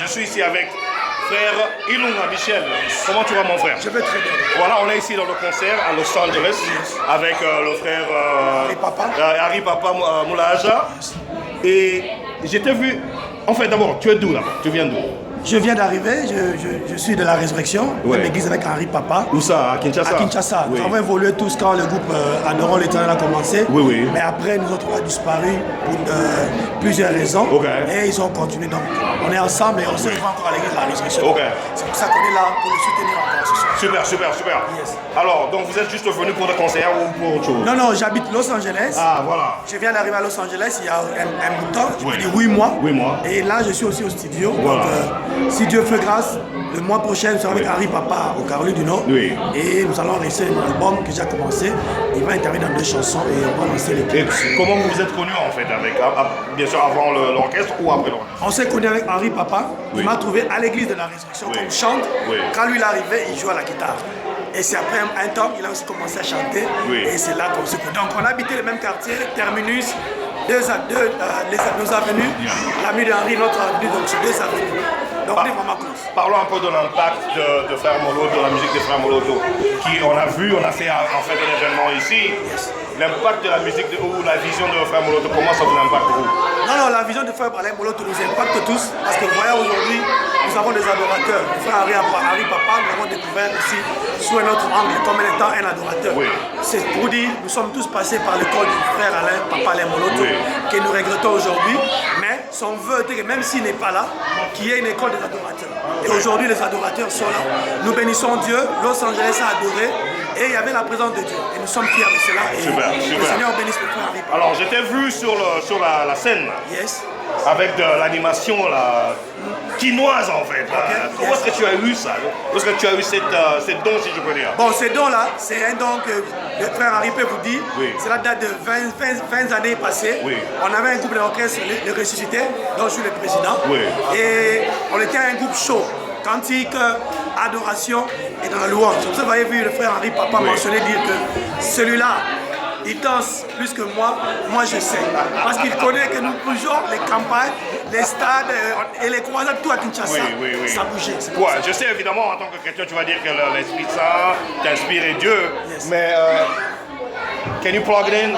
je suis ici avec frère Ilunga Michel. Comment tu vas, mon frère? Je vais très bien. Voilà, on est ici dans le concert à Los Angeles avec le frère Harry Papa Moulaja. Et j'étais vu. En fait, d'abord, tu es d'où là? Tu viens d'où? Je viens d'arriver, je suis de la Résurrection, de l'église avec Henri Papa. Où ça? À Kinshasa? À Kinshasa. Oui. Nous avons évolué tous quand le groupe Adoron l'Éternel a commencé. Oui, oui. Mais après, nous autres, on a disparu pour plusieurs raisons. Okay. Et ils ont continué. Donc, on est ensemble et on se revoit encore à l'église de la Résurrection. Okay. C'est pour ça qu'on est là pour le soutenir encore ce soir. Super, super, super. Yes. Alors, donc vous êtes juste venu pour le concert ou pour autre chose? Non, non, j'habite Los Angeles. Ah, voilà. Je viens d'arriver à Los Angeles il y a un bout de temps, je Oui. peux dire 8 mois. 8 mois. Et là, je suis aussi au studio. Voilà. Donc, si Dieu fait grâce, le mois prochain, nous serons avec Henri Papa au Caroline du Nord. Oui. Et nous allons lancer mon album que j'ai commencé. Il va intervenir dans 2 chansons et on va lancer l'équipe. Et comment vous vous êtes connus en fait avec, bien sûr avant l'orchestre ou après l'orchestre? On s'est connus avec Henri Papa. Oui. Il m'a trouvé à l'église de la Résurrection Oui. comme chante. Oui. Quand lui il est arrivé, il jouait à la guitare. Et c'est après un temps, il a aussi commencé à chanter. Oui. Et c'est là qu'on se connaît. Donc on habitait le même quartier, Terminus, nos avenues. Yeah. L'ami d'Henri, notre avenue, donc c'est 2 avenues. Donc on est vraiment close. Parlons un peu de l'impact de Frère Moloto, de la musique de Frère Moloto, qui on a vu, on a fait en fait un événement ici. L'impact de la musique ou la vision de Frère Moloto, comment ça vous impacte vous? Non, non, la vision de Frère Moloto nous impacte tous parce que voyons aujourd'hui, nous avons des adorateurs. Le frère Harry Papa, nous l'avons découvert ici sous un autre angle comme étant un adorateur. Oui. C'est pour dire, nous sommes tous passés par l'école du frère Papa Alain Moloto, Oui. que nous regrettons aujourd'hui, mais son vœu était que même s'il n'est pas là, qu'il y ait une école des adorateurs. Et aujourd'hui, les adorateurs sont là. Nous bénissons Dieu, Los Angeles a adoré, et il y avait la présence de Dieu. Et nous sommes fiers de cela. Et Super, le super. Seigneur bénisse le frère Harry Papa. Alors j'étais vu sur la scène Yes. avec de l'animation quinoise en fait. Où est-ce que tu as eu ça? Où est-ce que tu as eu cette don si je peux dire? Bon, ce don-là, c'est un don que le frère Harry peut vous dire. Oui. Cela date de 20 années passées. Oui. On avait un groupe d'orchestre, le Ressuscité, dont je suis le président. Oui. Et on était un groupe chaud, cantique, adoration et dans la louange. Comme ça, vous avez vu le frère Harry Papa mentionner, dire que celui-là, il danse plus que moi je sais. Parce qu'il connaît que nous bougeons les campagnes, les stades et les croisades, tout à Kinshasa. Oui, oui. Ça bougeait. Ouais, je sais évidemment en tant que chrétien tu vas dire que l'Esprit Saint t'inspire et Dieu, Yes. mais can you plug it in?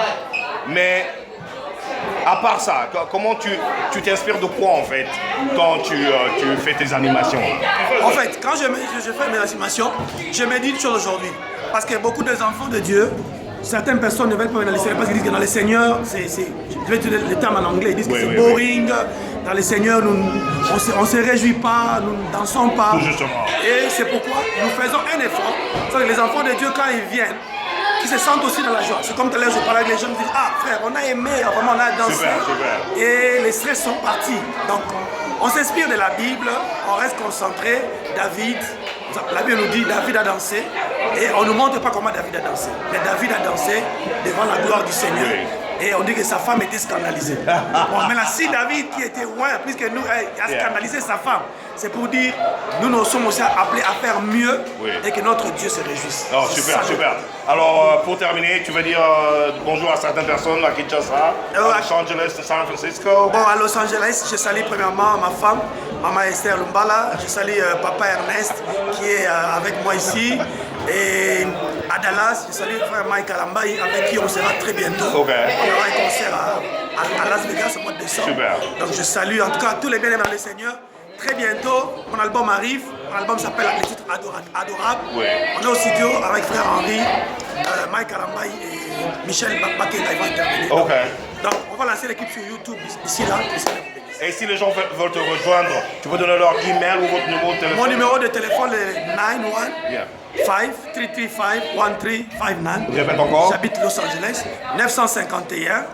Mais à part ça, comment tu t'inspires de quoi en fait quand tu fais tes animations? En fait, quand je fais mes animations, je médite une chose aujourd'hui. Parce que beaucoup des enfants de Dieu, certaines personnes ne veulent pas venir dans les Seigneurs parce qu'ils disent que dans les Seigneurs, je vais utiliser le terme en anglais, ils disent que c'est boring. Dans les Seigneurs, on ne se réjouit pas, nous ne dansons pas. Tout justement. Et c'est pourquoi nous faisons un effort. C'est que les enfants de Dieu, quand ils viennent, qui se sentent aussi dans la joie. C'est comme tout à l'heure, je parlais avec les gens, ils disent, ah frère, on a aimé, vraiment on a dansé. Super, super. Et les stress sont partis. Donc, on s'inspire de la Bible, on reste concentré. David, la Bible nous dit, David a dansé. Et on ne nous montre pas comment David a dansé. Mais David a dansé devant la gloire du Seigneur. Oui. Et on dit que sa femme était scandalisée. Bon, maintenant, si David, qui était loin, plus que nous, a scandalisé sa femme, c'est pour dire, nous sommes aussi appelés à faire mieux et que notre Dieu se réjouisse. Oh, super, super. Alors, pour terminer, tu veux dire bonjour à certaines personnes à Kinshasa, à Los Angeles, à San Francisco. Bon, à Los Angeles, je salue premièrement ma femme, Maman Esther Lumbala. Je salue Papa Ernest, qui est avec moi ici. Et à Dallas, je salue le frère Mike Alambaï, avec qui on sera très bientôt. Ok. On aura un concert à Las Vegas au mois de décembre. Super. Donc je salue en tout cas tous les bien-aimés dans le Seigneur. Très bientôt, mon album arrive. Mon album s'appelle le titre Adorable. Oui. On est au studio avec frère Henri, Mike Alambaï et Michel Bakena, ils vont intervenir. Ok. Donc on va lancer l'équipe sur YouTube d'ici là. Et si les gens veulent te rejoindre, tu peux donner leur email ou votre numéro de téléphone? Mon numéro de téléphone est 91 Yeah. 5335 1359. Répète encore. J'habite Los Angeles. 951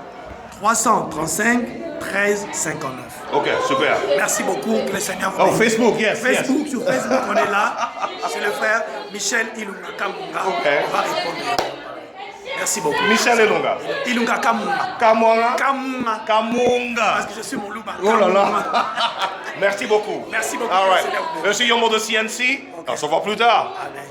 335 1359. Ok, super. Merci beaucoup, que le Seigneur vous Oh, bénisse. Facebook, yes. Facebook, sur Facebook, on est là. C'est le frère Michel Ilunga Kamunga. Ok. On va répondre. Merci beaucoup. Michel Ilunga. Ilunga Kamunga. Kamunga. Kamunga. Kamunga. Parce que je suis mon loup. Oh là là. Merci beaucoup. Merci beaucoup. All right. Seigneur vous bénisse. Je suis Yomo de CNC. On se voit plus tard. Amen.